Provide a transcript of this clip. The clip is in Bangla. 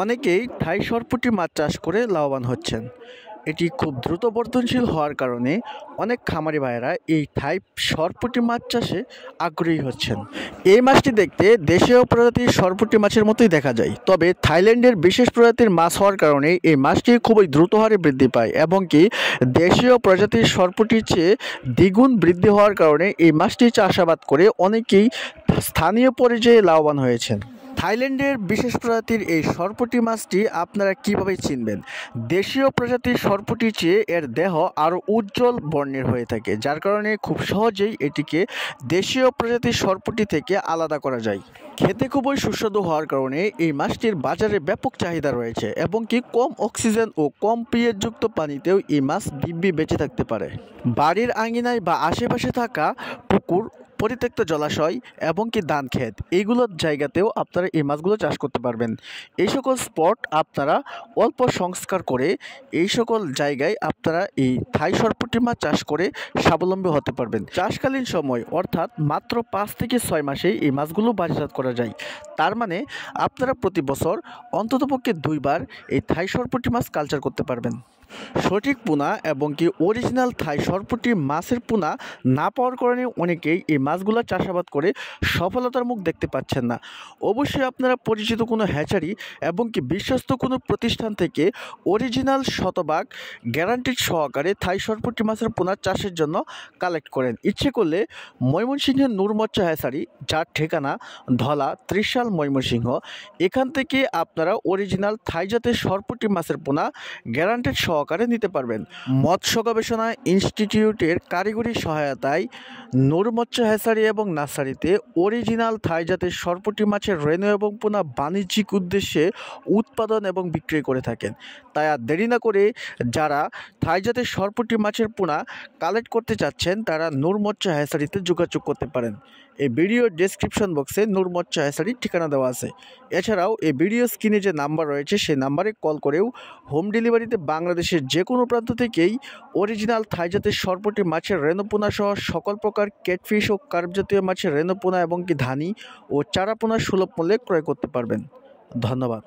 অনেকেই থাই সরপুঁটি মাছ চাষ করে লাভবান হচ্ছেন। এটি খুব দ্রুত বর্ধনশীল হওয়ার কারণে অনেক খামারি ভাইয়েরা এই থাই সরপুঁটি মাছ চাষে আগ্রহী হচ্ছেন। এই মাছটি দেখতে দেশীয় প্রজাতির সরপুঁটি মাছের মতোই দেখা যায়, তবে থাইল্যান্ডের বিশেষ প্রজাতির মাছ হওয়ার কারণে এই মাছটি খুবই দ্রুত হারে বৃদ্ধি পায় এবং কি দেশীয় প্রজাতির সরপুঁটির চেয়ে দ্বিগুণ বৃদ্ধি হওয়ার কারণে এই মাছটি চাষাবাদ করে অনেকেই স্থানীয় পর্যায়ে লাভবান হয়েছেন। থাইল্যান্ডের বিশেষ প্রজাতির এই সরপুঁটি মাছটি আপনারা কিভাবে চিনবেন? দেশীয় প্রজাতির সরপুঁটির চেয়ে এর দেহ আরও উজ্জ্বল বর্ণের হয়ে থাকে, যার কারণে খুব সহজেই এটিকে দেশীয় প্রজাতির সরপুঁটি থেকে আলাদা করা যায়। খেতে খুবই সুস্বাদু হওয়ার কারণে এই মাছটির বাজারে ব্যাপক চাহিদা রয়েছে এবং কি কম অক্সিজেন ও কম পিএইচযুক্ত পানিতেও এই মাছ দিব্যি বেঁচে থাকতে পারে। বাড়ির আঙিনায় বা আশেপাশে থাকা পুকুর, পরিত্যক্ত জলাশয় এবং কি ধান ক্ষেত, এইগুলোর জায়গাতেও আপনারা এই মাছগুলো চাষ করতে পারবেন। এই সকল স্পট আপনারা অল্প সংস্কার করে এই সকল জায়গায় আপনারা এই থাই সরপুঁটি মাছ চাষ করে স্বাবলম্বী হতে পারবেন। চাষকালীন সময় অর্থাৎ মাত্র 5 থেকে 6 মাসেই এই মাছগুলো বাজারজাত করা যায়। তার মানে আপনারা প্রতি বছর অন্ততপক্ষে 2 বার এই থাই সরপুঁটি মাছ কালচার করতে পারবেন। সঠিক পোনা এবং কি অরিজিনাল থাই সরপুঁটি মাছের পোনা না পাওয়ার কারণে অনেকেই এই মাছগুলো চাষাবাদ করে সফলতার মুখ দেখতে পাচ্ছেন না। অবশ্যই আপনারা পরিচিত কোনো হ্যাচারি এবং কি বিশ্বস্ত কোনো প্রতিষ্ঠান থেকে অরিজিনাল শতভাগ গ্যারান্টিড সহকারে থাই সরপুঁটি মাছের পোনা চাষের জন্য কালেক্ট করেন। ইচ্ছে করলে ময়মনসিংহের নূরমচ্চা হ্যাচারি, যার ঠিকানা ধলা, ত্রিশাল, ময়মনসিংহ, এখান থেকে আপনারা অরিজিনাল থাই জাতের সরপুঁটি মাছের পোনা গ্যারান্টেড সহকারে নিতে পারবেন। মৎস্য গবেষণা ইনস্টিটিউটের কারিগরি সহায়তায় নূরমচ্চা হ্যাচারি এবং নার্সারিতে অরিজিনাল থাই জাতের সরপুঁটি মাছের রেণু এবং পোনা বাণিজ্যিক উদ্দেশ্যে উৎপাদন এবং বিক্রি করে থাকেন। তাই আর দেরি না করে যারা থাই জাতের সরপুঁটি মাছের পোনা কালেক্ট করতে চাচ্ছেন তারা নূরমচ্চা হ্যাচারিতে যোগাযোগ করতে পারেন। এই ভিডিওর ডেসক্রিপশন বক্সে নূরমচ্চা হ্যাচারির ঠিকানা দেওয়া আছে। এছাড়াও এই ভিডিও স্ক্রিনে যে নাম্বার রয়েছে সেই নাম্বারে কল করেও হোম ডেলিভারিতে বাংলাদেশের যে কোনো প্রান্ত থেকেই অরিজিনাল থাই জাতের সরপুঁটি মাছের রেণুপোনা সহ সকল প্রকার ক্যাটফিশ ও কার্প জাতীয় মাছের রেণুপোনা এবং কি ধানি ও চারাপোনা সুলভ মূল্যে ক্রয় করতে পারবেন। ধন্যবাদ।